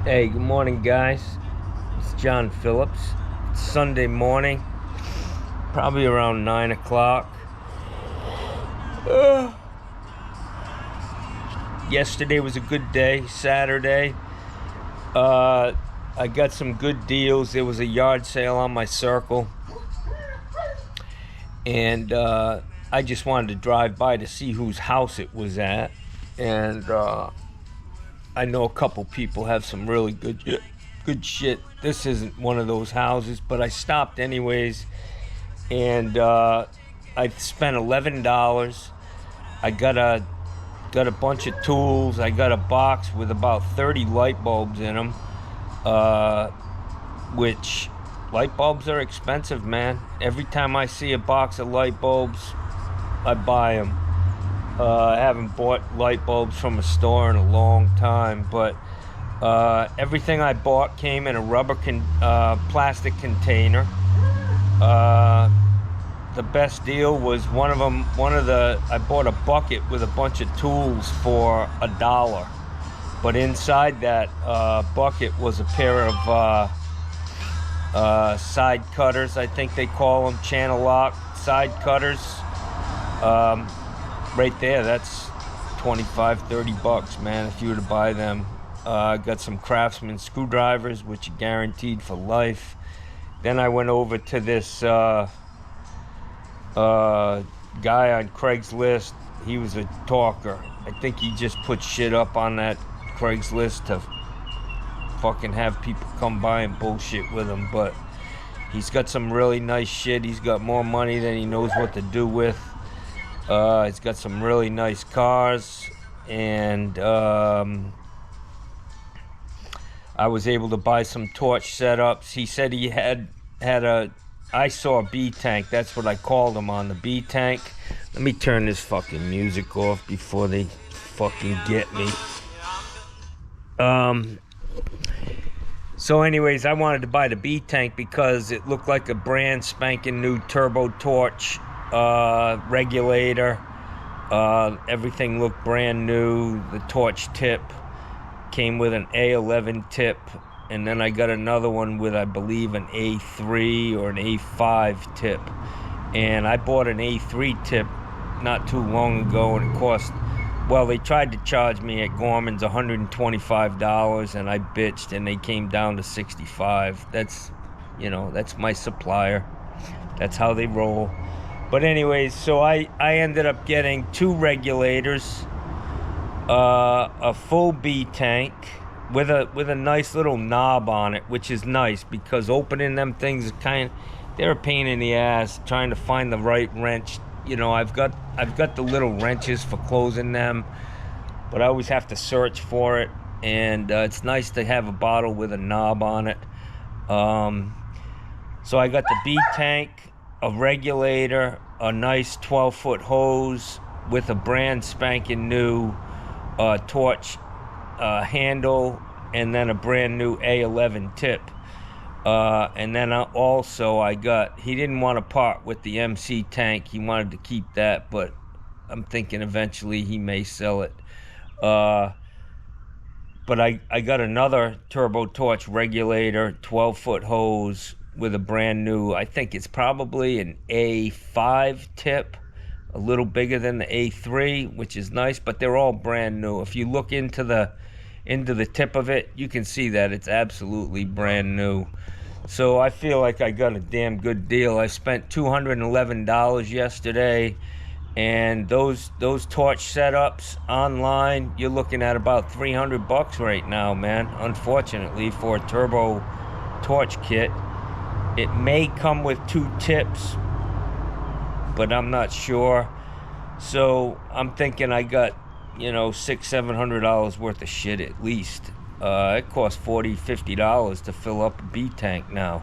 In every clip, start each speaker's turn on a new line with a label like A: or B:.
A: Hey, good morning, guys. It's John Phillips. It's Sunday morning, probably around 9 o'clock. Uh, Yesterday was a good day, Saturday. Uh, I got some good deals. There was a yard sale on my circle, and I just wanted to drive by to see whose house it was at. And I know a couple people have some really good shit. This isn't one of those houses, but I stopped anyways, and I spent $11. I got a bunch of tools. I got a box with about 30 light bulbs in them, uh, which light bulbs are expensive, man. Every time I see a box of light bulbs, I buy them. I haven't bought light bulbs from a store in a long time, but everything I bought came in a plastic container. Uh, the best deal was I bought a bucket with a bunch of tools for $1, but inside that bucket was a pair of side cutters. I think they call them channel lock side cutters. Right there, that's 25, $30, man, if you were to buy them. Got some Craftsman screwdrivers, which are guaranteed for life. Then I went over to this guy on Craigslist. He was a talker. I think he just put shit up on that Craigslist to fucking have people come by and bullshit with him. But he's got some really nice shit. He's got more money than he knows what to do with. He's got some really nice cars, and I was able to buy some torch setups. He said he had I saw a B tank. That's what I called him on, the B tank. Let me turn this fucking music off before they fucking get me. So anyways, I wanted to buy the B tank because it looked like a brand spanking new turbo torch regulator. Everything looked brand new. The torch tip came with an A11 tip, and then I got another one with, I believe, an A3 or an A5 tip. And I bought an A3 tip not too long ago, and it cost, well, they tried to charge me at Gorman's $125, and I bitched, and they came down to $65. That's my supplier. That's how they roll. But anyways, so I ended up getting two regulators, a full B tank with a nice little knob on it, which is nice because opening them things is they're a pain in the ass trying to find the right wrench. I've got the little wrenches for closing them, but I always have to search for it, and it's nice to have a bottle with a knob on it. So I got the B tank, a regulator, a nice 12-foot hose with a brand spanking new torch handle, and then a brand new A11 tip. And then also he didn't want to part with the MC tank. He wanted to keep that, but I'm thinking eventually he may sell it. But I got another turbo torch regulator, 12-foot hose with a brand new, I think it's probably an A5 tip, a little bigger than the A3, which is nice, but they're all brand new. If you look into the tip of it, you can see that it's absolutely brand new. So I feel like I got a damn good deal. I spent $211 yesterday, and those torch setups online, you're looking at about $300 right now, man. Unfortunately, for a turbo torch kit. It may come with two tips, but I'm not sure. So I'm thinking I got, $600-700 worth of shit at least. It costs $40-50 to fill up a B tank now.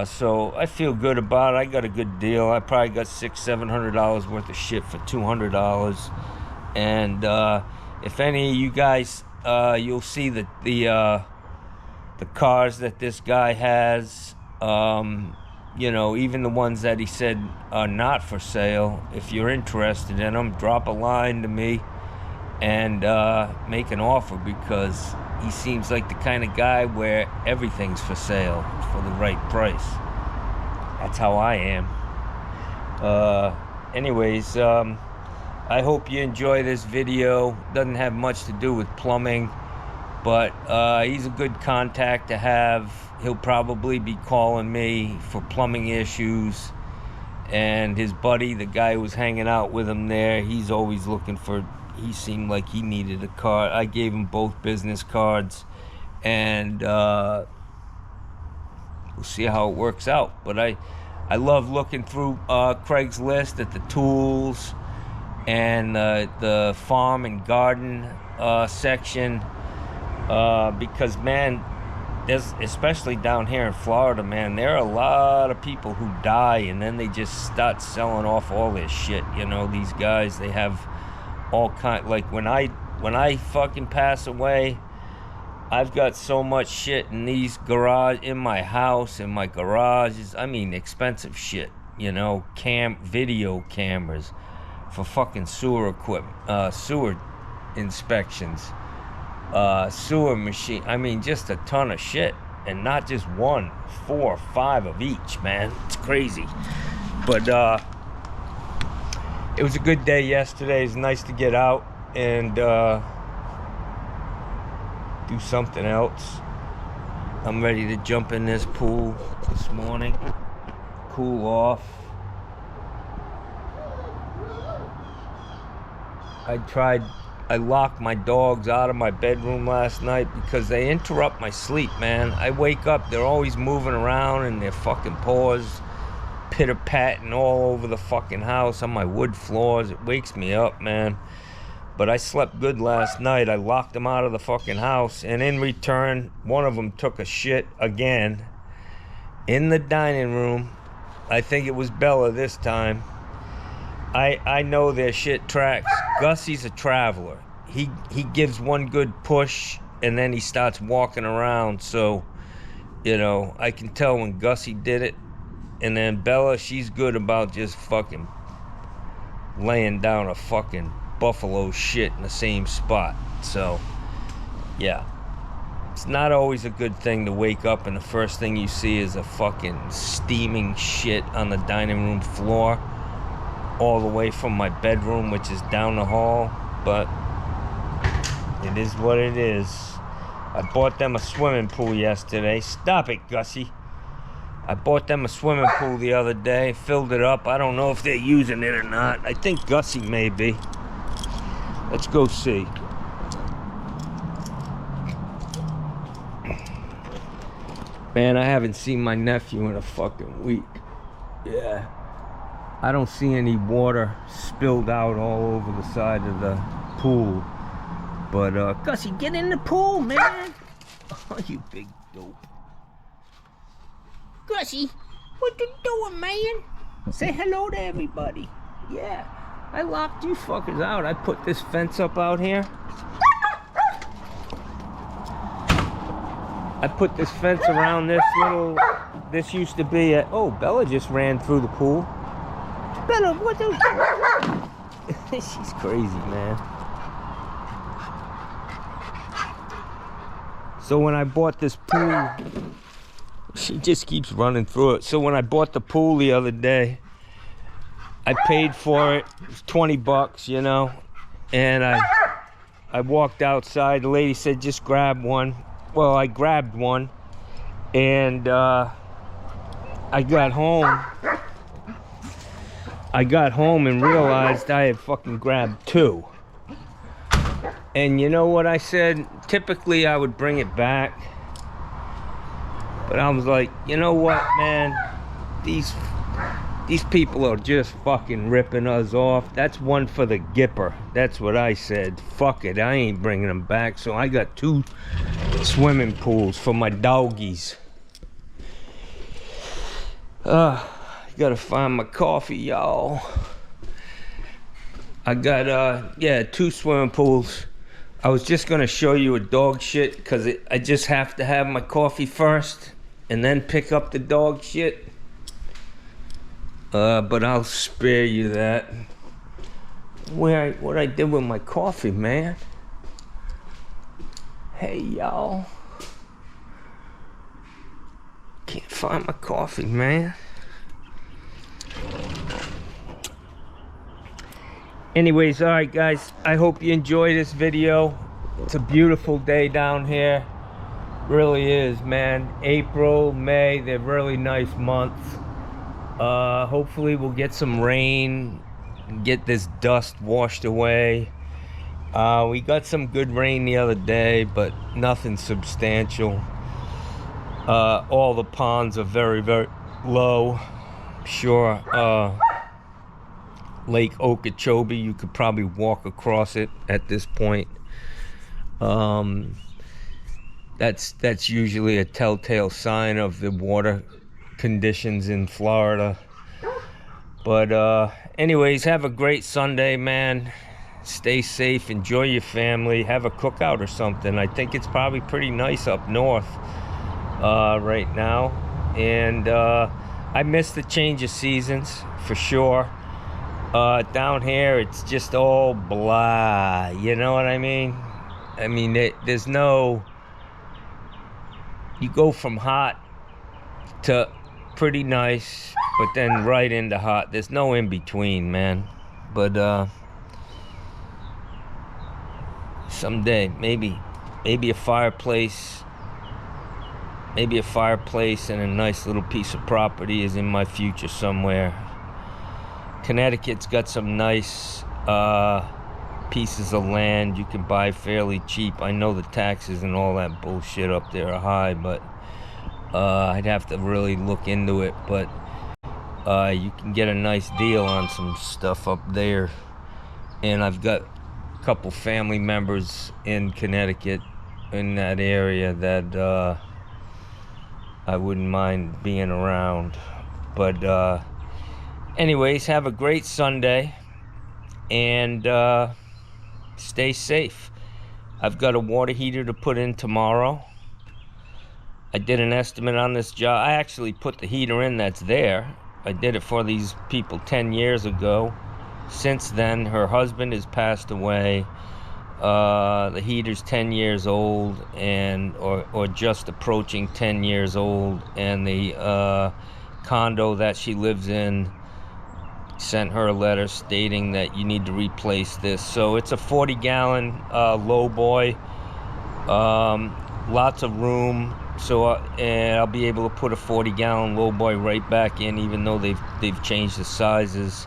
A: So I feel good about it. I got a good deal. I probably got $600-700 worth of shit for $200. And if any of you guys, you'll see the cars that this guy has. Even the ones that he said are not for sale. If you're interested in them, drop a line to me, and make an offer, because he seems like the kind of guy where everything's for sale for the right price. That's how I am. Anyways, I hope you enjoy this video. Doesn't have much to do with plumbing, but he's a good contact to have. He'll probably be calling me for plumbing issues. And his buddy, the guy who was hanging out with him there, he's always looking for, he seemed like he needed a card. I gave him both business cards, and we'll see how it works out. But I love looking through Craigslist at the tools and the farm and garden section, because, man, there's, especially down here in Florida, man, there are a lot of people who die and then they just start selling off all this shit. You know, these guys, they have all kind, like when I fucking pass away, I've got so much shit in these in my house, in my garages. I mean, expensive shit, you know, video cameras for fucking sewer equipment, sewer inspections, sewer machine. I mean, just a ton of shit, and not just one, 4 or 5 of each, man. It's crazy. But it was a good day yesterday. It's nice to get out and do something else. I'm ready to jump in this pool this morning, cool off. I locked my dogs out of my bedroom last night because they interrupt my sleep, man. I wake up, they're always moving around and their fucking paws pitter-patting all over the fucking house on my wood floors. It wakes me up, man. But I slept good last night. I locked them out of the fucking house, and in return, one of them took a shit again in the dining room. I think it was Bella this time. I know their shit tracks. Gussie's a traveler. He gives one good push and then he starts walking around. So, you know, I can tell when Gussie did it. And then Bella, she's good about just fucking laying down a fucking buffalo shit in the same spot. So, yeah. It's not always a good thing to wake up and the first thing you see is a fucking steaming shit on the dining room floor, all the way from my bedroom, which is down the hall. But it is what it is. I bought them a swimming pool yesterday. Stop it, Gussie. I bought them a swimming pool the other day, filled it up. I don't know if they're using it or not. I think Gussie may be. Let's go see. Man, I haven't seen my nephew in a fucking week. Yeah. I don't see any water spilled out all over the side of the pool. But, Gussie, get in the pool, man. Oh, you big dope. Gussie, what you doing, man? Say hello to everybody. Yeah, I locked you fuckers out. I put this fence up out here. I put this fence around this little, this used to be a, oh, Bella just ran through the pool. Bella, what the? She's crazy, man. So when I bought this pool, she just keeps running through it. So when I bought the pool the other day, I paid for it. It was 20 bucks, you know. And I walked outside. The lady said, just grab one. Well, I grabbed one. And I got home. And realized I had fucking grabbed 2. And you know what I said? Typically I would bring it back. But I was like, you know what, man? These people are just fucking ripping us off. That's one for the Gipper. That's what I said. Fuck it, I ain't bringing them back. So I got 2 swimming pools for my doggies. Gotta find my coffee, y'all. I got, yeah, 2 swimming pools. I was just gonna show you a dog shit because I just have to have my coffee first and then pick up the dog shit. But I'll spare you that. what I did with my coffee, man. Hey, y'all. Can't find my coffee, man. Anyways, all right, guys. I hope you enjoy this video. It's a beautiful day down here. Really is, man. April, May, they're really nice months. Hopefully we'll get some rain and get this dust washed away. We got some good rain the other day, but nothing substantial. All the ponds are very, very low. Sure, Lake Okeechobee, you could probably walk across it at this point. That's usually a telltale sign of the water conditions in Florida. But anyways, have a great Sunday, man. Stay safe, enjoy your family, have a cookout or something. I think it's probably pretty nice up north right now. And I miss the change of seasons for sure. Down here it's just all blah, you know what I mean? I mean, there's no, you go from hot to pretty nice, but then right into hot. There's no in between, man. But someday maybe a fireplace and a nice little piece of property is in my future somewhere. Connecticut's got some nice pieces of land you can buy fairly cheap. I know the taxes and all that bullshit up there are high, but I'd have to really look into it. But you can get a nice deal on some stuff up there. And I've got a couple family members in Connecticut, in that area, that I wouldn't mind being around. But anyways, have a great Sunday, and stay safe. I've got a water heater to put in tomorrow. I did an estimate on this job. I actually put the heater in that's there. I did it for these people 10 years ago. Since then, her husband has passed away. The heater's 10 years old, and or just approaching 10 years old, and the condo that she lives in sent her a letter stating that you need to replace this. So it's a 40-gallon low boy, lots of room. So and I'll be able to put a 40-gallon low boy right back in, even though they've changed the sizes.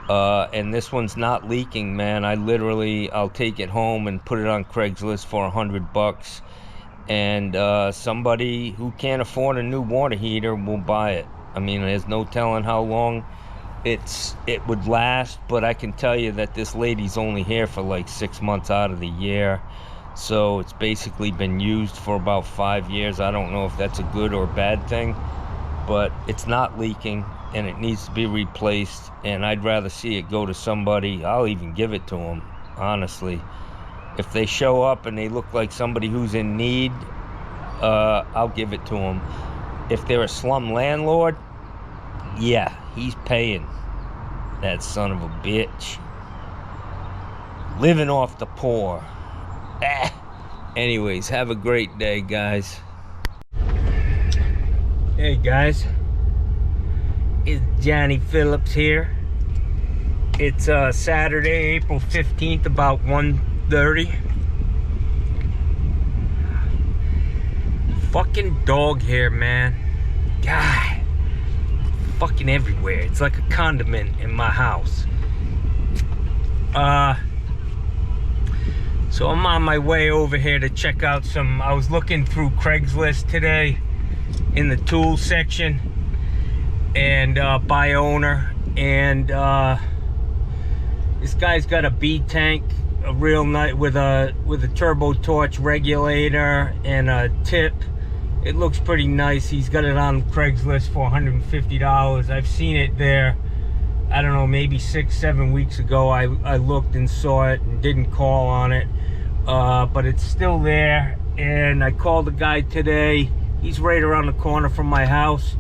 A: And this one's not leaking, man. I'll take it home and put it on Craigslist for $100, and somebody who can't afford a new water heater will buy it. I mean, there's no telling how long it would last, but I can tell you that this lady's only here for like 6 months out of the year. So it's basically been used for about 5 years. I don't know if that's a good or bad thing, but it's not leaking and it needs to be replaced, and I'd rather see it go to somebody. I'll even give it to them, honestly. If they show up and they look like somebody who's in need, I'll give it to them. If they're a slum landlord, yeah, he's paying. That son of a bitch. Living off the poor. Anyways, have a great day, guys. Hey, guys. It's Johnny Phillips here. It's Saturday, April 15th, about 1:30. Fucking dog hair, man. God. Fucking everywhere. It's like a condiment in my house. So I'm on my way over here to check out some. I was looking through Craigslist today in the tools section, and by owner, and this guy's got a B tank, a real nice, with a turbo torch regulator and a tip. It looks pretty nice. He's got it on Craigslist for $150. I've seen it there, I don't know, maybe 6-7 weeks ago. I looked and saw it and didn't call on it, but it's still there. And I called the guy today. He's right around the corner from my house.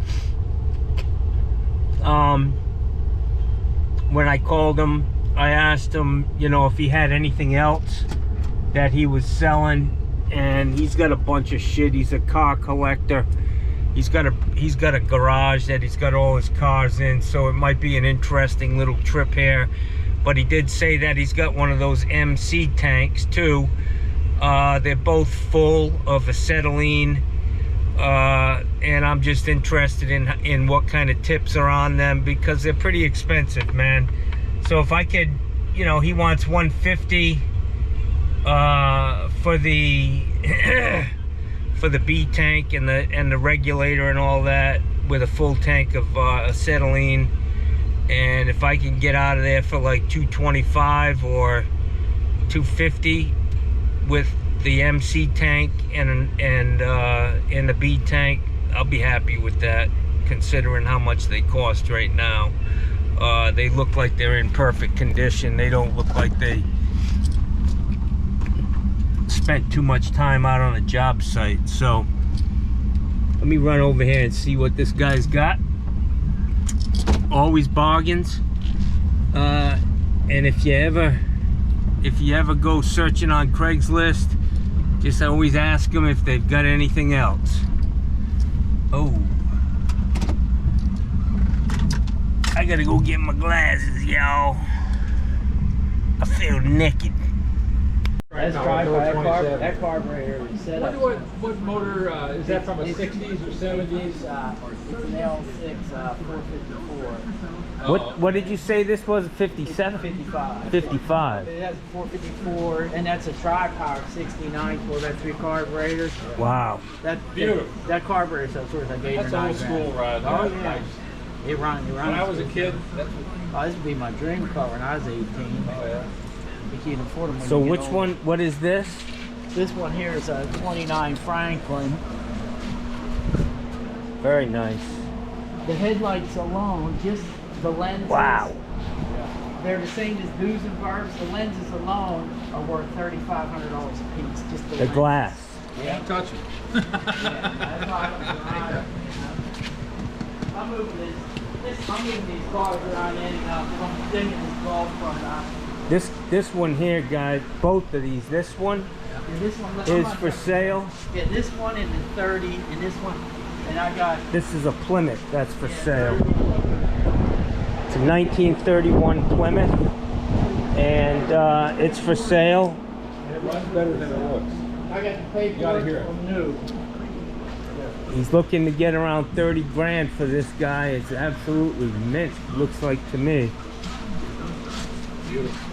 A: When I called him, I asked him, you know, if he had anything else that he was selling, and he's got a bunch of shit. He's a car collector. He's got a garage that he's got all his cars in, so it might be an interesting little trip here. But he did say that he's got one of those MC tanks too. They're both full of acetylene, and I'm just interested in what kind of tips are on them, because they're pretty expensive, man. So if I could, you know, he wants 150 for the for the B tank and the regulator and all that, with a full tank of acetylene. And if I can get out of there for like 225 or 250 with the MC tank and the B tank, I'll be happy with that, considering how much they cost right now. They look like they're in perfect condition. They don't look like they spent too much time out on a job site. So let me run over here and see what this guy's got. Always bargains. And if you ever go searching on Craigslist, just always ask them if they've got anything else. Oh, I gotta go get my glasses, y'all. I feel naked.
B: That's that carburetor is set up.
C: What motor is that, from a 60s or 70s?
B: It's an L6 454.
A: What did you say this was? 57?
B: 55.
A: 55.
B: It has a 454, and that's a tri-power 69 for that 3 carburetors.
A: Wow.
C: Beautiful.
B: That carburetor so sort of like 8
C: That's
B: or 9
C: old school
B: grand.
C: ride.
B: Oh
C: That's
B: yeah.
C: nice.
B: It runs.
C: When I was a kid, that's what,
B: Oh, this would be my dream car when I was 18.
C: oh yeah.
B: You can't afford them. When
A: So
B: you get
A: which
B: older.
A: one, what is this?
B: This one here is a 29 Franklin.
A: Very nice.
B: The headlights alone, just the lenses.
A: Wow.
B: They're the same as Duesenbergs. The lenses alone are worth $3,500 a piece. Just the
A: The
B: lenses.
A: glass.
C: Can't touch it.
B: Yeah, that's why I'm moving I'm moving these cars around in from thinking this golf from
A: This one here, guys, both of these. This one
B: this one
A: is for sale.
B: Yeah, this one and the 30 and this one, and I got.
A: This is a Plymouth that's for sale. It's a 1931 Plymouth, and it's for sale.
C: It runs better than it looks.
B: I got the paperwork
C: Gotta hear it.
B: from new.
A: He's looking to get around 30 grand for this guy. It's absolutely mint, looks like to me.
C: Beautiful.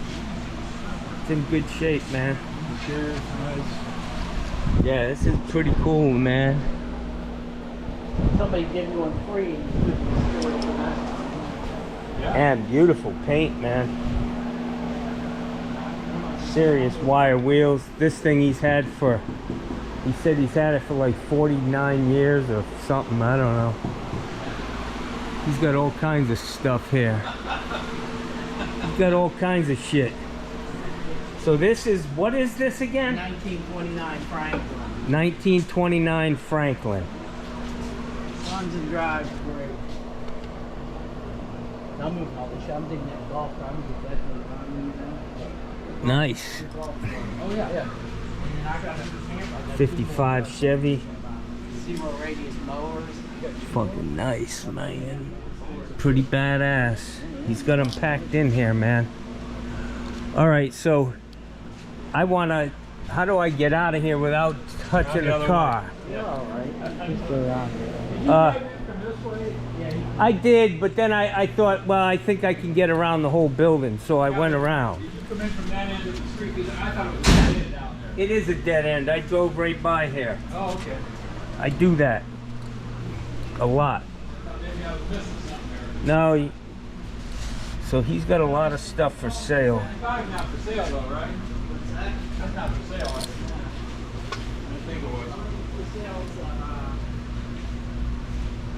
A: It's in good shape, man.
C: Cheers, nice.
A: Yeah, this is pretty cool, man.
B: Somebody gave me one free and you couldn't store it for that.
C: Yeah.
A: And beautiful paint, man. Serious wire wheels. This thing he said he's had it for like 49 years or something, I don't know. He's got all kinds of stuff here. He's got all kinds of shit. So this is, what is this again?
B: 1929 Franklin.
A: 1929 Franklin.
B: Runs and drives great. I'm moving all this shit. I'm digging that golf car. I'm gonna get that thing running, you know.
A: Nice.
B: Oh yeah, yeah. And then I got a
A: 55 Chevy.
B: zero radius mowers.
A: Fucking nice, man. Pretty badass. He's got them packed in here, man. All right, so I wanna, how do I get out of here without touching the car?
B: Yeah, all right. Just go around here.
A: I did, but then I thought, well, I think I can get around the whole building, so I went around.
C: You come in from that end of the street, because I thought it was dead end down there.
A: It is a dead end. I drove right by here.
C: Oh, okay.
A: I do that a lot.
C: Maybe I was missing something there.
A: No, so he's got a lot of stuff for sale.
C: 95 not for sale though, right? That's not for sale. I think it was.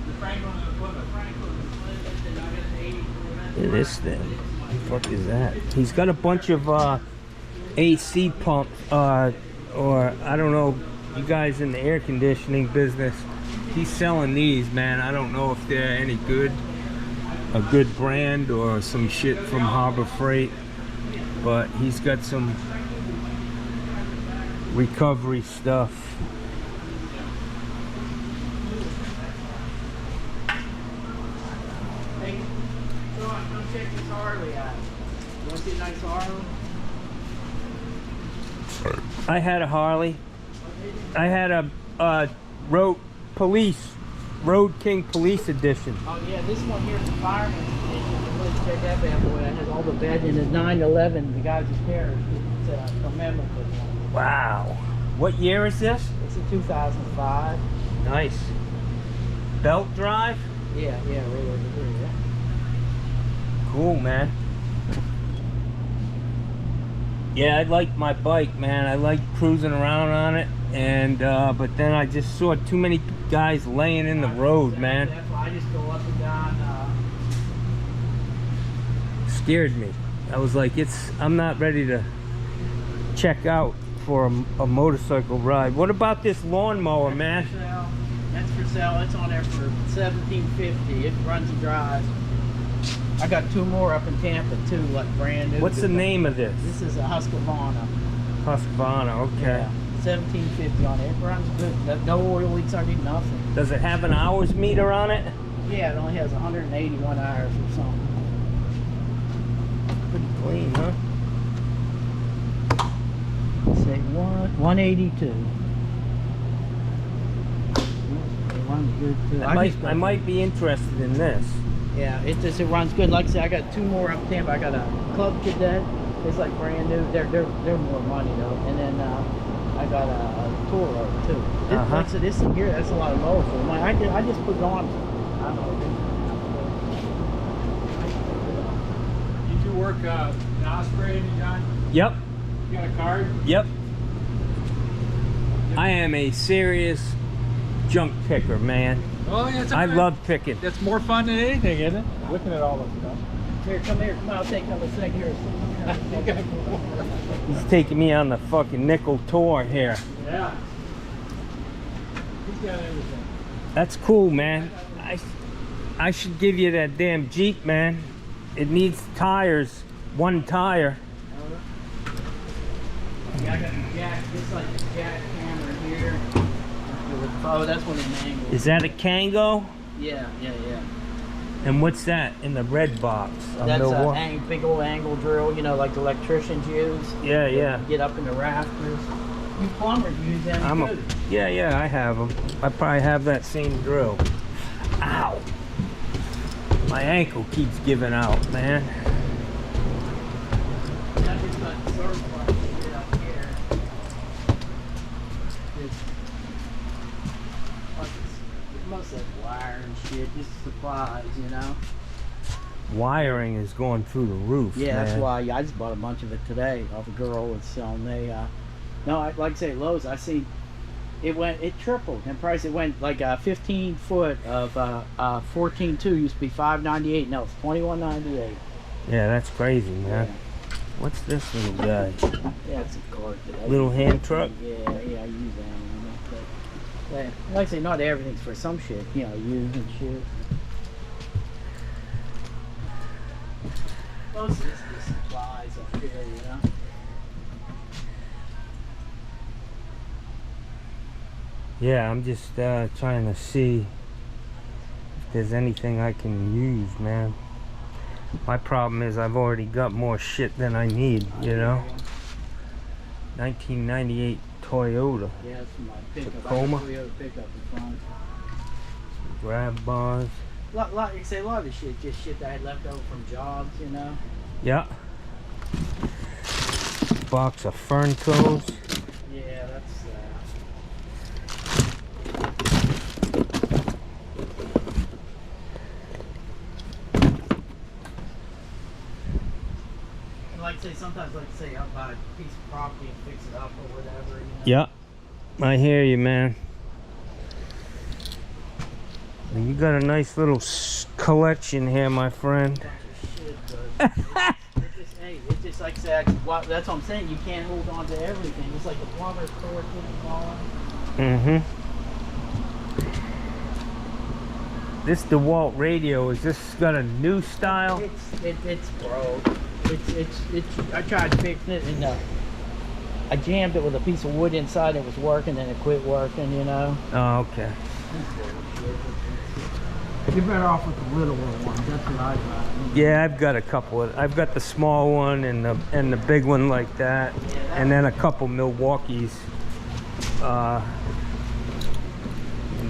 C: The Franklin and the Plymouth.
A: Look at this thing. What the fuck is that? He's got a bunch of AC pumps, or I don't know, you guys in the air conditioning business. He's selling these, man. I don't know if they're any good. A good brand or some shit from Harbor Freight. but he's got some recovery stuff.
B: Hey, go on, come check this Harley out. You want to see a nice Harley?
A: I had a Harley. I had a Road King Police Edition.
B: Oh yeah, this one here is the Fireman's Edition. Let's check that bad boy. It has all the badges. And it's 9/11. The guys just care. It's a commemorative one.
A: Wow. What year is this?
B: It's a 2005.
A: Nice. Belt drive?
B: Yeah, right over here. Yeah.
A: Cool, man. Yeah, I like my bike, man. I like cruising around on it, and but then I just saw too many guys laying in the road, man.
B: That's why I just go up and down.
A: Scared me. I was like, I'm not ready to check out for a motorcycle ride. What about this lawnmower, man?
B: That's for sale. It's on there for $17.50. It runs and drives. I got two more up in Tampa too, like brand new.
A: What's the name of this?
B: This is a Husqvarna.
A: Husqvarna, okay.
B: Yeah, $17.50 on it. It runs good. No oil leaks underneath, nothing.
A: Does it have an hours meter on it?
B: Yeah, it only has 181 hours or something.
A: Pretty clean, huh?
B: Say 182. It runs good too.
A: I might be interested in this.
B: Yeah, it runs good. Like I said, I got two more up Tampa. I got a Club Cadet. It's like brand new. They're more money though. And then I got a Toro too. Like I said, this here, that's a lot of low for mine. I just put it on. I don't know.
C: Did you work in Osprey, John?
A: Yep.
C: You got a card?
A: Yep. I am a serious junk picker, man.
C: Oh, yeah, it's
A: I love picking.
C: That's more fun than anything, isn't it? Looking at all this stuff.
B: Here, come here. Come out. Take another second here.
A: He's taking me on the fucking nickel tour here.
C: Yeah. He's got everything.
A: That's cool, man. I should give you that damn Jeep, man. It needs tires. One tire.
B: Yeah, I got the jack. It's like the jack hammer here. Oh, that's one of the angles.
A: Is that a Kango?
B: Yeah.
A: And what's that in the red box?
B: That's a big old angle drill, you know, like the electricians use.
A: Yeah.
B: Get up in the rafters. You plumbers use them too.
A: Yeah, I have them. I probably have that same drill. Ow! My ankle keeps giving out, man.
B: That's just got surplus shit up here. It's mostly like wire and shit, just supplies, you know.
A: Wiring is going through the roof.
B: Yeah,
A: man.
B: that's why I just bought a bunch of it today off a girl that's selling. Like I say, Lowe's. I see it tripled in price. It went like 15 foot of 14.2 used to be $5.98. Now it's $21.98.
A: Yeah, that's crazy, man.
B: Yeah.
A: What's this little guy?
B: Yeah, it's a cart.
A: Little hand truck.
B: Yeah, I use that one. But, like I say, not everything's for some shit. You know, used and shit. Most of this is supplies up here, you know.
A: Yeah, I'm just trying to see if there's anything I can use, man. My problem is I've already got more shit than I need, you know. 1998 Toyota.
B: Yeah, it's from my pickup.
A: Tacoma.
B: I got a Toyota pickup in front.
A: Grab bars.
B: Like you say, a lot of the shit, just shit that I had left over from jobs, you know.
A: Yeah. Box of fern toes.
B: Yeah, that's. Like I say, sometimes, like I say, I'll buy a piece of property and fix it up or whatever. You know?
A: Yeah, I hear you, man. Well, you got a nice little collection here, my friend.
B: It's just like I said, that's what I'm saying. You can't hold on to everything. It's like a plumber's store on.
A: This DeWalt radio, is this got a new style?
B: It's broke. I tried fixing it and I jammed it with a piece of wood inside. It was working, and it quit working. You know.
A: Oh, okay.
B: You're better off with the little one. That's what I got.
A: Yeah, I've got a couple of. I've got the small one and the big one like that, and then a couple Milwaukees. And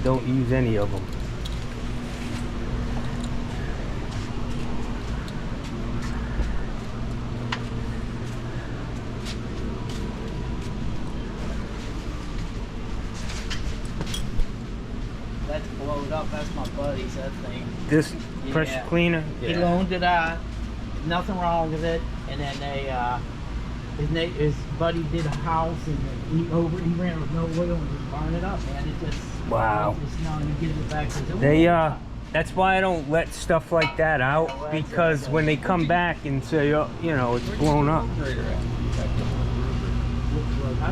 A: don't use any of them.
B: That's blowed up. That's my buddy's. That thing.
A: This pressure cleaner.
B: He loaned it out. Nothing wrong with it. And then his buddy did a house, and he ran with no oil and just burned it up, man. It just
A: Wow.
B: You give it back to
A: They that's why I don't let stuff like that out, because when they come back and say, oh, you know, it's blown up.
B: I've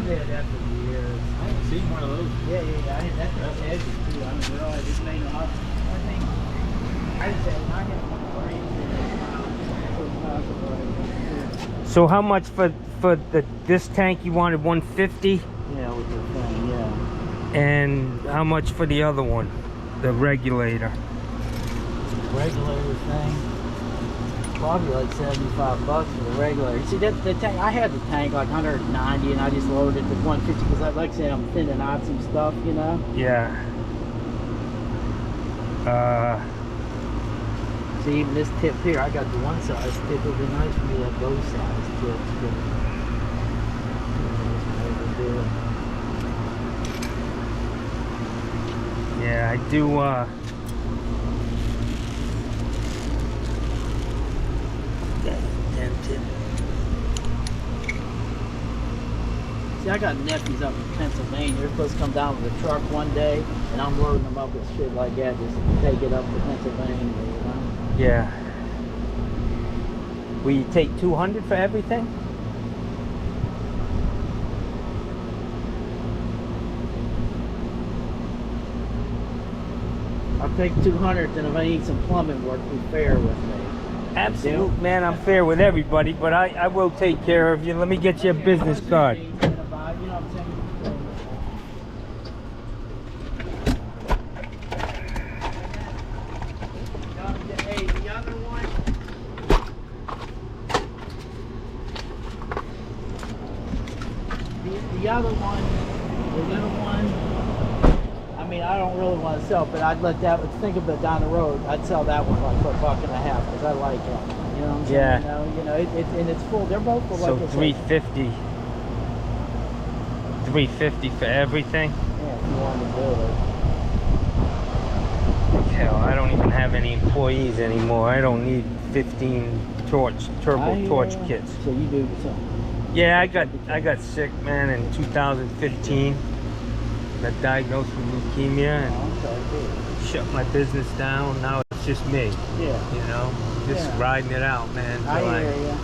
B: had that for years.
C: I haven't seen one of those.
B: Yeah. That's edgy too. I mean, we're all just made them up. I think I said I get one for
A: So how much for this tank? You wanted 150,
B: yeah, with the thing, yeah.
A: and how much for the other one, the regulator?
B: Regulator thing, probably like $75 for the regulator. See that the tank? I had the tank like 190, and I just loaded it to 150 because, like I said, I'm thinning out some stuff, you know.
A: Yeah.
B: See, even this tip here, I got the one size tip. It'd be nice for me to have both size tips.
A: Yeah, I do.
B: See, I got nephews up in Pennsylvania. They're supposed to come down with a truck one day, and I'm loading them up with shit like that just to take it up to Pennsylvania, you know?
A: Yeah. Will you take 200 for everything?
B: I'll take 200, and if I need some plumbing work, be fair with me.
A: Absolutely, man. I'm fair with everybody, but I will take care of you. Let me get you a business card.
B: You know what I'm saying? Hey, the other one. The other one, the little one. I mean, I don't really want to sell, but I'd let that. Think of it down the road. I'd sell that one like for $1.50 because I like it. You know what I'm saying?
A: Yeah.
B: You know, and it's full. They're both full.
A: So
B: like
A: 350. 350 for everything.
B: Yeah, if you want to do it.
A: Hell, I don't even have any employees anymore. I don't need 15 turbo torch kits.
B: So you do something.
A: Yeah, I got sick, man, in 2015. Got diagnosed with leukemia and
B: Okay, good.
A: shut my business down. Now it's just me.
B: Yeah.
A: You know, just riding it out, man.
B: I
A: Till
B: hear ya.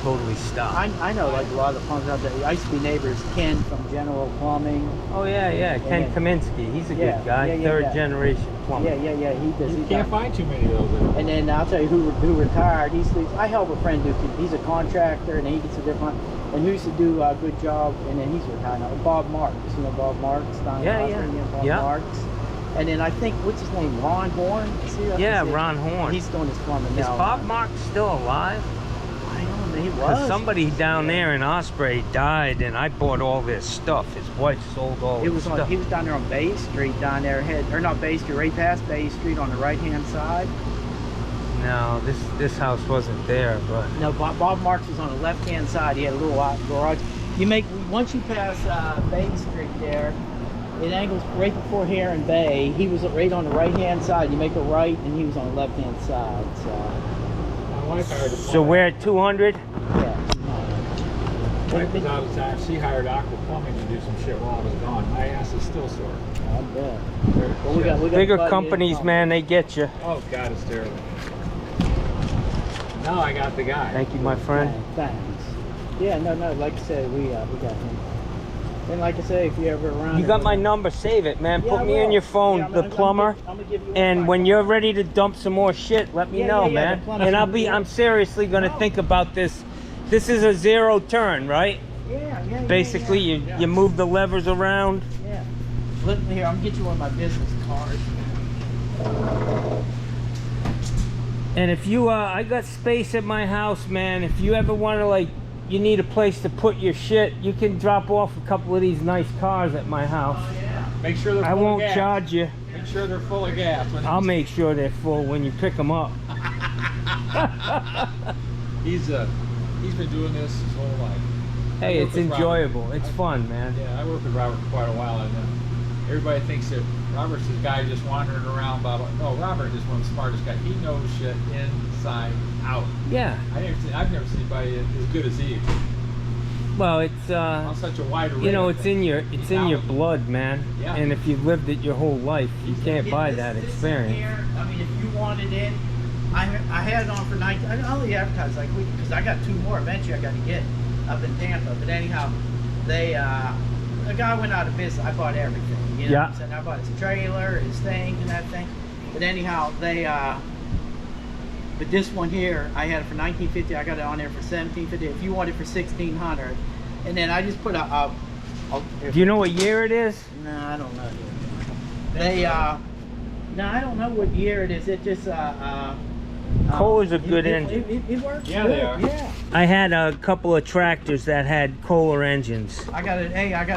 A: totally stop.
B: I know like a lot of the plumbers out there. I used to be neighbors Ken from General Plumbing.
A: Oh yeah. Ken Kaminsky. He's a
B: Yeah,
A: good guy.
B: yeah,
A: Third
B: yeah.
A: generation plumber.
B: Yeah. He does.
C: You can't find too many of those anymore.
B: And then I'll tell you who retired. I help a friend do. He's a contractor, and he gets a different. And who used to do a good job, and then he's retired now. Bob Marks, you know Bob Marks, Bob Marks. And then I think what's his name, Ron Horn.
A: Yeah, Ron Horn.
B: He's doing his plumbing
A: Is
B: now.
A: Bob Marks still alive?
B: I don't know. He
A: Because
B: was.
A: somebody down there in Osprey died, and I bought all their stuff. His wife sold all
B: It
A: his
B: was
A: stuff.
B: he was down there on Bay Street down there, or not Bay Street, right past Bay Street on the right hand side.
A: No, this house wasn't there, but
B: No, Bob Marks was on the left hand side. He had a little garage. Once you pass Bay Street there, it angles right before Heron Bay. He was right on the right hand side. You make a right, and he was on the left hand side. So
C: My wife hired a plumber.
A: so we're at 200.
B: yeah.
C: Wife was out of town. She hired Aqua Plumbing to do some shit while I was gone. My ass is still sore.
B: I bet. Well, we got
A: Bigger
B: buddy
A: companies,
B: in
A: man, they get you.
C: Oh God, it's terrible. Now I got the guy.
A: Thank you, my friend.
B: Thanks. Yeah, no. Like I said, we got him. And like I say, if you ever around,
A: You got my number, save it, man.
B: Yeah,
A: Put
B: I
A: me in
B: will.
A: your phone,
B: Yeah,
A: the plumber.
B: I'm gonna give you one
A: And
B: back.
A: when you're ready to dump some more shit, let me
B: Yeah,
A: know,
B: yeah, yeah,
A: man.
B: the plumber's
A: And
B: gonna do
A: I'm
B: it.
A: seriously gonna
B: No.
A: think about this. This is a zero turn, right?
B: Yeah.
A: Basically,
B: yeah.
A: you move the levers around.
B: Yeah. Look here, I'm gonna get you one of my business cards.
A: And if you, I got space at my house, man. If you ever want to, like, you need a place to put your shit, you can drop off a couple of these nice cars at my house.
B: Oh yeah.
C: Make sure they're full
A: I won't
C: of gas.
A: charge you.
C: Make sure they're full of gas.
A: I'll make sure they're full when you pick them up.
C: He's been doing this his whole life.
A: Hey,
C: I work
A: it's
C: with Robert.
A: enjoyable. It's fun, man.
C: Yeah, I worked with Robert for quite a while, and everybody thinks that Robert's this guy just wandering around, blah blah. No, Robert is one of the smartest guys. He knows shit inside out.
A: Yeah.
C: I've never seen anybody as good as he is.
A: Well, it's
C: On such a wide array.
A: you know,
C: of
A: it's
C: things.
A: in your
C: Talented.
A: blood, man.
C: Yeah.
A: And if you've lived it your whole life, you can't buy that
B: This
A: experience.
B: Here, I mean, if you wanted it, I had it on for 19. I only advertised like week because I got 2 more. Eventually, I got to get up in Tampa. But anyhow, they the guy went out of business. I bought everything. You know
A: Yeah.
B: what I'm saying? I bought his trailer, his things, and that thing. But anyhow, they but this one here, I had it for 1950. I got it on there for 1750. If you want it for 1600, and then I just put
A: Do you know what year it is?
B: no, I don't know. They no, I don't know what year it is. It just
A: Kohler's a good engine.
B: It works.
C: Yeah,
B: good.
C: they are.
B: Yeah.
A: I had a couple of tractors that had Kohler engines.
B: I got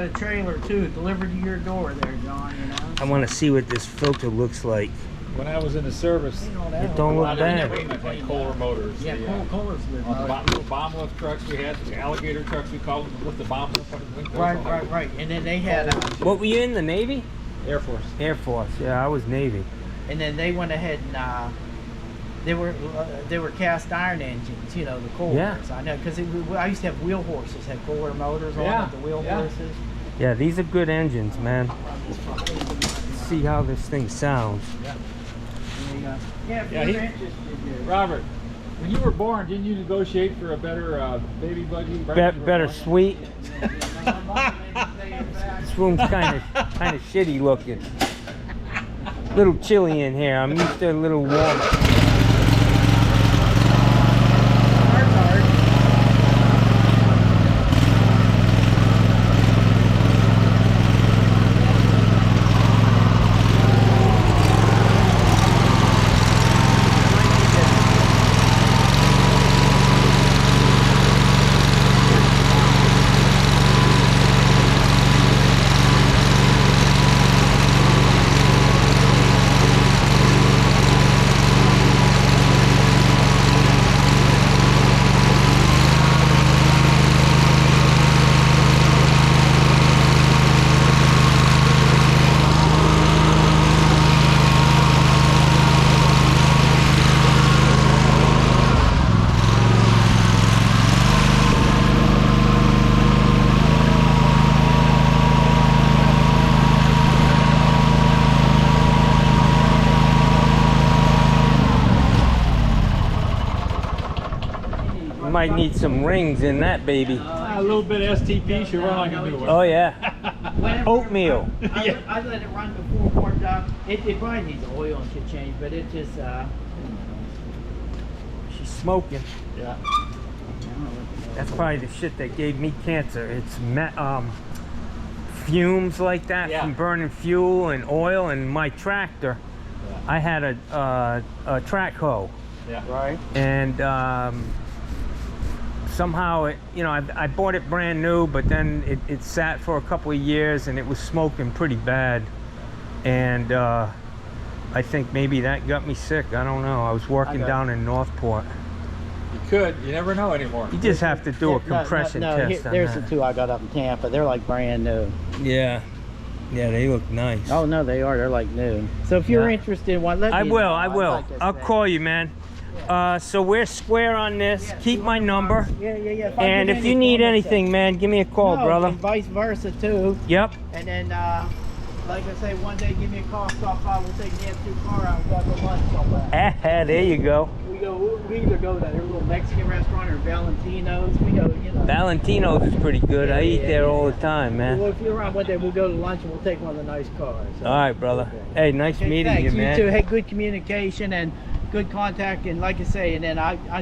B: a trailer too, delivered to your door there, John. You know.
A: I want to see what this filter looks like.
C: When I was in the service,
A: It don't look bad.
C: Like Kohler motors.
B: Yeah, Kohler's good.
C: On the little bomb lift trucks we had, the alligator trucks we called them, lift the bomb lift up and those
B: Right,
C: all
B: right, right. And then they had,
A: What were you in, the Navy?
C: Air Force.
A: Air Force. Yeah, I was Navy.
B: and then they went ahead and they were cast iron engines. You know, the Kohlers.
A: Yeah.
B: I know because I used to have wheel horses, had Kohler motors on
C: Yeah,
B: it, the wheel
C: yeah.
B: horses.
A: Yeah, these are good engines, man. See how this thing sounds.
C: Yeah.
B: Yeah, if
C: Yeah,
B: you're
C: he-
B: interested, yeah.
C: Robert, when you were born, didn't you negotiate for a better baby buggy? Right when you were
A: Better
C: born?
A: suite. This room's kind of shitty looking. Little chilly in here. I'm used to a little warm. Might need some rings in that baby.
C: A little bit of STP should run like a new one.
A: Oh yeah.
B: Whenever-
A: Oatmeal.
B: I let it run before warmed up. It probably needs oil and shit change, but it just
A: She's smoking.
C: Yeah.
A: That's probably the shit that gave me cancer. It's fumes like that
C: Yeah.
A: from burning fuel and oil. And my tractor,
C: Yeah.
A: I had a track hoe,
C: Yeah.
B: right.
A: and somehow it, you know, I bought it brand new, but then it sat for a couple of years and it was smoking pretty bad, and I think maybe that got me sick. I don't know. I was working
B: got
A: down in Northport.
C: You could. You never know anymore.
A: You just have to do a compression test on
B: There's
A: that.
B: the 2 I got up in Tampa. They're like brand new.
A: Yeah, they look nice.
B: Oh no, they are. They're like new. So if you're
A: Yeah.
B: interested in one, let
A: I
B: me
A: will.
B: know.
A: I
B: I'd
A: will.
B: like to
A: I'll
B: say.
A: call you, man. So we're square on this.
B: Yeah,
A: Keep my number.
B: Yeah. If I
A: And
B: get
A: if you need
B: comments,
A: anything, man, give me a call,
B: no,
A: brother.
B: and vice versa too.
A: Yep.
B: And then like I say, one day give me a call, stop by, we'll take the M2 car out and go to lunch somewhere.
A: There you go.
B: We either go to that little Mexican restaurant or Valentino's. We go, you know.
A: Valentino's is pretty good. I eat there all the time, man.
B: Well, if you're around one day, we'll go to lunch and we'll take one of the nice cars. So.
A: All right, brother.
B: Okay.
A: Hey, nice meeting
B: thanks.
A: you, man.
B: You too. Hey, good communication and good contact. And like I say, and then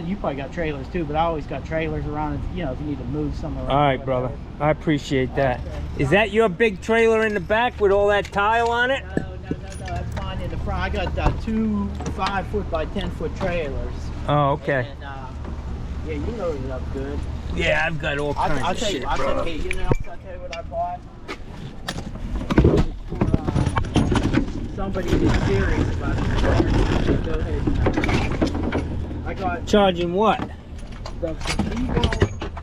B: you probably got trailers too, but I always got trailers around. You know, if you need to move somewhere.
A: All right, brother. I appreciate that. Is that your big trailer in the back with all that tile on it?
B: No. That's mine in the front. I got two 5-foot by 10-foot trailers.
A: Oh, okay.
B: And, yeah, you loaded it up good.
A: Yeah, I've got all kinds
B: I'll
A: of
B: tell
A: shit,
B: you, I'll
A: brother.
B: tell you what I bought. For, somebody that's serious about it. Go ahead. I got
A: Charging what?
B: the Eagle.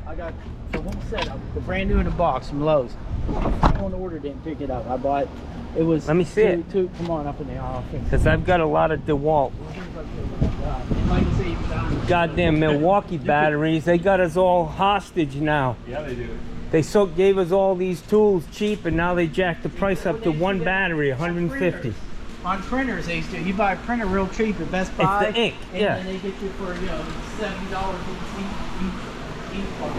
B: I got the whole setup, the brand new in a box from Lowe's. On order, didn't pick it up. I bought. It was.
A: Let me see it.
B: Come on up in the office.
A: Because I've got a lot of DeWalt. Goddamn Milwaukee batteries. They got us all hostage now.
C: Yeah, they do.
A: They gave us all these tools cheap, and now they jacked the price up to one battery, 150.
B: On printers, they used to. You buy a printer real cheap at Best Buy.
A: It's the ink,
B: and
A: yeah.
B: And they get you for $70 each part.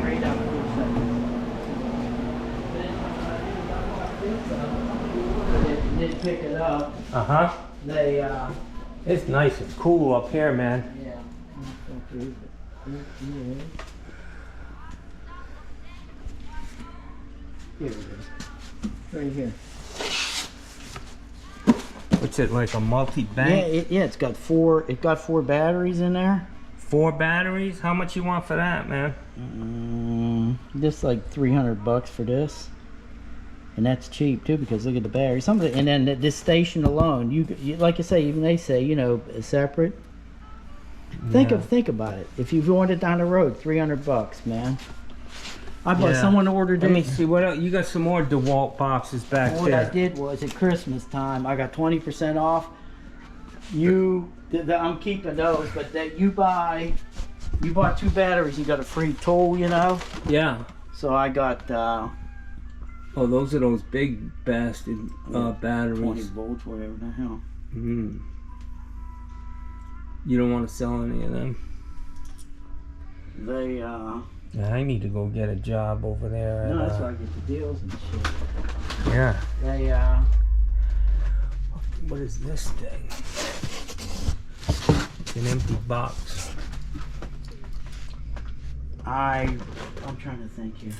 B: Right out of They didn't pick it up. They
A: It's nice. It's cool up here, man.
B: yeah. Here it is. Right here.
A: What's it, like a multi-bank?
B: Yeah, it's got four batteries in there.
A: 4 batteries? How much you want for that, man?
B: Just like $300 for this. And that's cheap too, because look at the battery. And then this station alone, you like I say, even they say, separate. Think about it. If you wanted down the road, $300, man. I bought someone ordered it.
A: Let me see what else. You got some more DeWalt boxes back
B: What
A: there.
B: I did was at Christmas time, I got 20% off. I'm keeping those, but that you bought 2 batteries, you got a free tool,
A: Yeah.
B: So I got
A: Oh, those are those big bastard batteries.
B: 20 volts, whatever the hell.
A: You don't want to sell any of them?
B: They
A: Yeah, I need to go get a job over there.
B: no, that's where I get the deals and shit.
A: Yeah.
B: They
A: What is this thing? It's an empty box.
B: I'm trying to think here.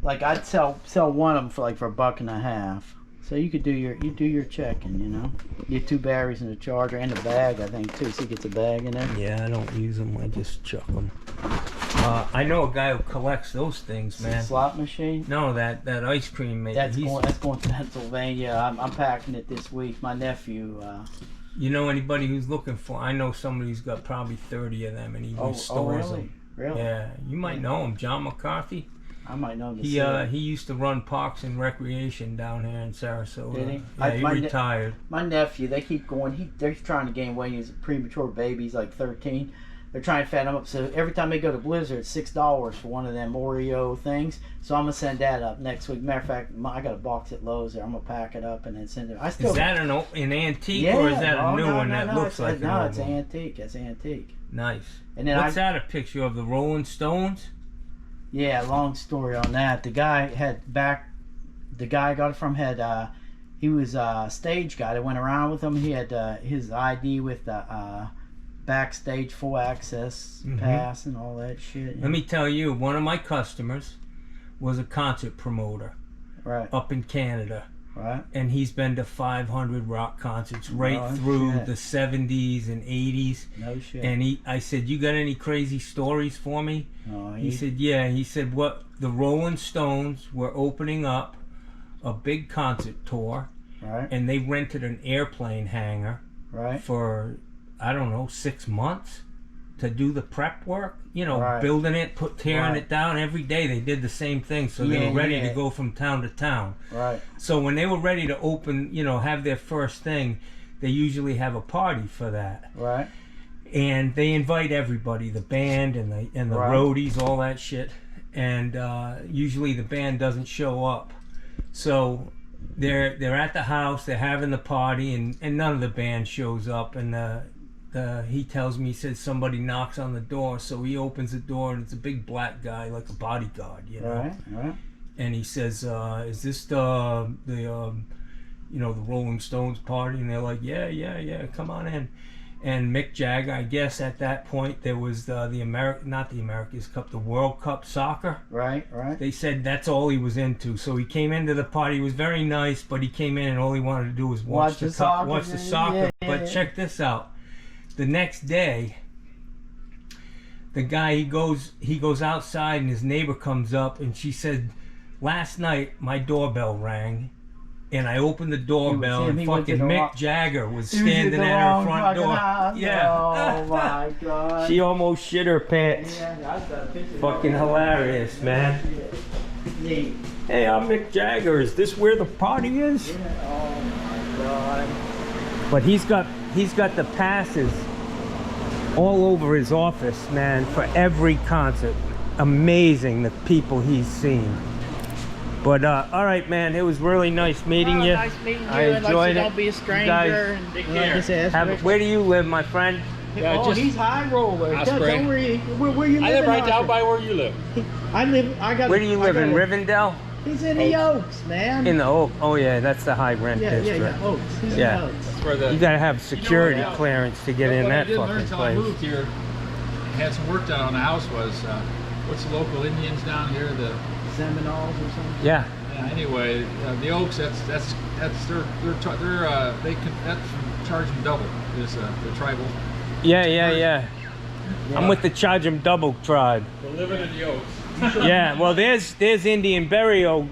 B: Like I'd sell one of them for $1.50. So you could do your checking, Get 2 batteries and a charger and a bag, I think too. So he gets a bag in there.
A: Yeah, I don't use them. I just chuck them. I know a guy who collects those things, man.
B: Slot machine.
A: No, that ice cream maker.
B: That's going to Pennsylvania. I'm packing it this week. My nephew.
A: You know anybody who's looking for? I know somebody who's got probably 30 of them, and he restores them.
B: Really?
A: Yeah, you might know him, John McCarthy.
B: I might know him.
A: He used to run Parks and Recreation down here in Sarasota.
B: Did he?
A: Yeah, he retired.
B: My nephew, they keep going. They're trying to gain weight. He's a premature baby. He's like 13. They're trying to fatten him up. So every time they go to Blizzard, it's $6 for one of them Oreo things. So I'm gonna send that up next week. Matter of fact, I got a box at Lowe's there. I'm gonna pack it up and then send it.
A: Is that an antique or is that a new one that looks like an old one?
B: No, it's antique. It's antique.
A: Nice.
B: And then
A: what's that a picture of? The Rolling Stones?
B: Yeah, long story on that. The guy I got it from he was a stage guy that went around with him. He had his ID with the backstage full access pass and all that shit.
A: Let me tell you, one of my customers was a concert promoter up in Canada.
B: Right.
A: And he's been to 500 rock concerts through the 70s and 80s.
B: No shit.
A: And I said, you got any crazy stories for me?
B: Oh,
A: he said, yeah. He said, the Rolling Stones were opening up a big concert tour.
B: Right.
A: And they rented an airplane hangar.
B: Right.
A: For, I don't know, 6 months to do the prep work. Building it, tearing it down every day. They did the same thing. So they were ready to go from town to town.
B: Right.
A: So when they were ready to open, have their first thing, they usually have a party for that.
B: Right.
A: and they invite everybody, the band and the
B: Right.
A: roadies, all that shit. And usually the band doesn't show up, so they're at the house, they're having the party, and none of the band shows up. And he tells me, he says somebody knocks on the door, so he opens the door, and it's a big black guy, like a bodyguard, you know.
B: Right.
A: And he says, "Is this the Rolling Stones party?" And they're like, "Yeah, come on in." And Mick Jagger, I guess at that point there was not the America's Cup, the World Cup soccer.
B: Right.
A: They said that's all he was into. So he came into the party. He was very nice, but he came in and all he wanted to do was watch the soccer.
B: Yeah.
A: But check this out. The next day, the guy he goes outside, and his neighbor comes up, and she said, "Last night my doorbell rang, and I opened the doorbell, and fucking Mick Jagger was standing at her front door." Yeah.
B: Oh my god.
A: She almost shit her pants.
B: Yeah, I've got a picture.
A: Fucking hilarious, man.
B: Neat.
A: Hey, I'm Mick Jagger. Is this where the party is?
B: Yeah. Oh my god.
A: But he's got the passes all over his office, man, for every concert. Amazing the people he's seen. But all right, man, it was really nice meeting you.
B: Nice meeting you.
A: I
B: And
A: enjoyed it.
B: Don't be a stranger.
A: Guys,
B: and
C: take care.
A: Where do you live, my friend?
C: Yeah,
B: oh,
C: just-
B: he's high roller.
C: Osprey.
B: Don't worry. Where you live?
C: I live right down by where you live.
B: I got.
A: Where do you live, in Rivendell?
B: He's in the Oaks, man.
A: In the Oak. Oh yeah, that's the high rent district.
B: Yeah, Oaks. He's in
A: Yeah.
B: the Oaks.
C: That's where the.
A: You gotta have security
C: what?
A: clearance to get in
C: What I
A: that
C: did learn
A: fucking
C: until I
A: place.
C: moved here, had some work done on the house was, what's the local Indians down here? The
B: Seminoles or something.
A: Yeah.
C: anyway, the Oaks. That's that's charge them double. Is the tribal.
A: Yeah. I'm with the Charge 'em Double tribe.
C: We're living in the Oaks.
A: Yeah, well, there's Indian burial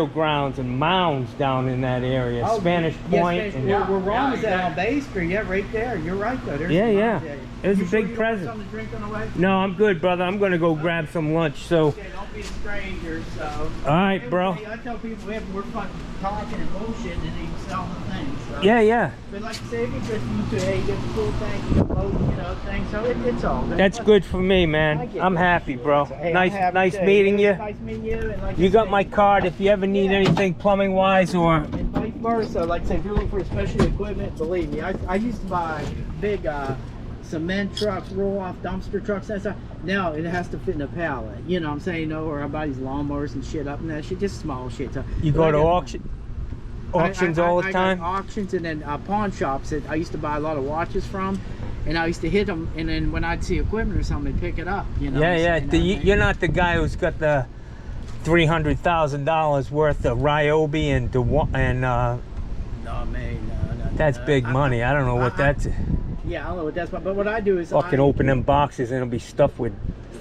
A: grounds and mounds down in that area. Spanish Point.
B: Yes,
A: and,
B: we're wrong with that on Bay Street. Yeah, right there. You're right, though. There's
A: Yeah,
B: some
A: yeah.
B: mountains there.
A: It was
B: You
A: a
B: sure
A: big
B: you don't want
A: present.
B: something to drink on the way?
A: No, I'm good, brother. I'm gonna go grab some lunch. So,
B: Okay, don't be a stranger. So.
A: all right, bro.
B: I tell people we're fucking talking and bullshit, and they sell the things. So.
A: Yeah.
B: But like I say, if you're Christmas, you get the cool thing, you get the boat, thing. So it's all good.
A: That's good for me,
B: I
A: man.
B: get
A: I'm
B: that.
A: happy, bro.
B: Hey, I'm
A: Nice
B: happy too.
A: meeting you.
B: Nice meeting you. And like
A: You
B: I
A: got
B: say,
A: my card if you ever need anything plumbing wise or.
B: And vice versa. Like I say, if you're looking for special equipment, believe me, I used to buy big cement trucks, roll-off dumpster trucks, that stuff. Now it has to fit in a pallet. You know what I'm saying? Or I buy these lawnmowers and shit up and that shit, just small shit. So,
A: You go to auctions all the
B: I
A: time?
B: got auctions and then pawn shops that I used to buy a lot of watches from, and I used to hit them, and then when I'd see equipment or something, I'd pick it up. You know?
A: Yeah. You're not the guy who's got the $300,000 worth of Ryobi and
B: No, man, no.
A: that's big money. I don't know what that's.
B: Yeah, I don't know what that's about, but what I do is
A: Fucking open them boxes and it'll be stuffed with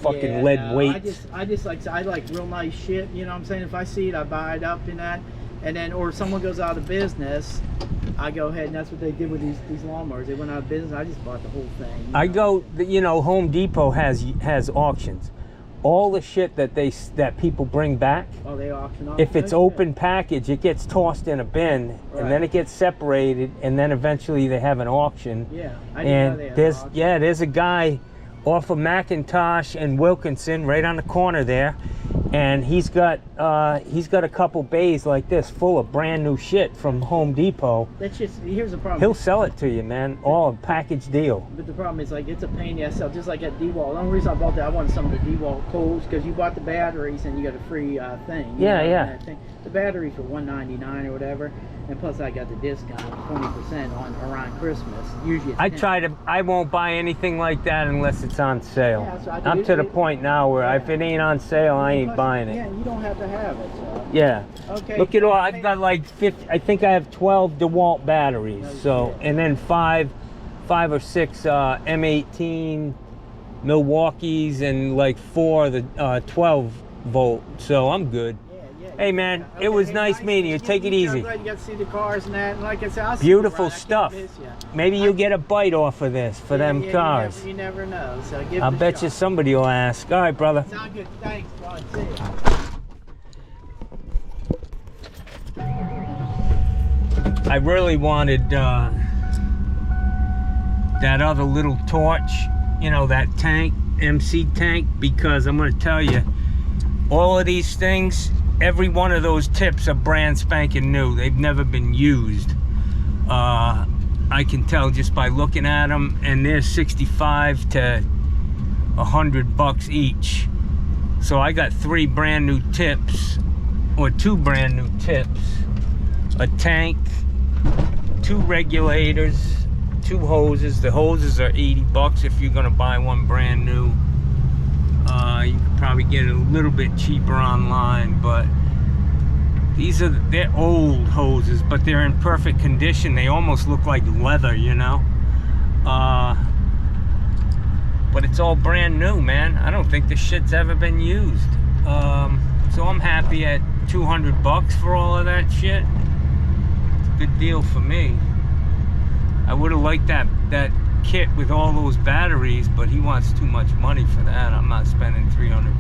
A: fucking
B: Yeah,
A: lead
B: no,
A: weights.
B: I just like real nice shit. You know what I'm saying? If I see it, I buy it up in that, and then or someone goes out of business, I go ahead, and that's what they did with these lawnmowers. They went out of business. I just bought the whole thing.
A: I go, Home Depot has auctions. All the shit that people bring back,
B: Oh, they auction off.
A: if it's
B: Oh,
A: open package, it gets tossed in a bin, and then
B: Right.
A: it gets separated, and then eventually they have an auction.
B: Yeah, I didn't know
A: And
B: they had
A: there's
B: auction.
A: there's a guy off of McIntosh and Wilkinson right on the corner there, and he's got a couple bays like this full of brand new shit from Home Depot.
B: That's just here's the problem.
A: He'll sell it to you, man, all a package deal.
B: But the problem is, like, it's a pain in the ass sell, just like at DeWalt. The only reason I bought that, I wanted some of the DeWalt coals, because you bought the batteries and you got a free thing. you
A: Yeah,
B: know,
A: yeah.
B: that thing. The batteries were $199 or whatever, and plus I got the discount, 20% on around Christmas. Usually it's 10.
A: I won't buy anything like that unless it's on sale.
B: Yeah, so I
A: I'm
B: did
A: to the
B: it.
A: point now where if it ain't on sale, I ain't
B: Plus,
A: buying
B: Yeah,
A: it.
B: you don't have to have it. So.
A: Yeah.
B: Okay.
A: Look at all, I've got like 50, I think I have 12 DeWalt batteries.
B: No
A: So,
B: shit.
A: and then five or six M18 Milwaukee's and like 4 of the 12 volt. So I'm good.
B: Yeah.
A: Hey man,
B: Okay,
A: it was
B: hey,
A: nice meeting you. Take it easy.
B: I'm glad you got to see the cars and that. And like I said, I'll see you
A: Beautiful
B: around. I can't
A: stuff.
B: miss ya.
A: Maybe you'll get a bite off of this for them
B: Yeah,
A: cars.
B: You never know. So give
A: I
B: it a
A: bet you
B: shot.
A: somebody will ask. All right, brother.
B: Sound good. Thanks. Bye. See ya.
A: I really wanted that other little torch, you know, that tank, MC tank, because I'm gonna tell you, all of these things, every one of those tips are brand spanking new. They've never been used. I can tell just by looking at them, and they're 65 to $100 each. So I got 3 brand new tips, or 2 brand new tips, a tank, 2 regulators, 2 hoses. The hoses are $80 if you're gonna buy one brand new. You could probably get it a little bit cheaper online, but they're old hoses, but they're in perfect condition. They almost look like leather, you know. But it's all brand new, man. I don't think this shit's ever been used. So I'm happy at $200 for all of that shit. It's a good deal for me. I would have liked that kit with all those batteries, but he wants too much money for that. I'm not spending $300.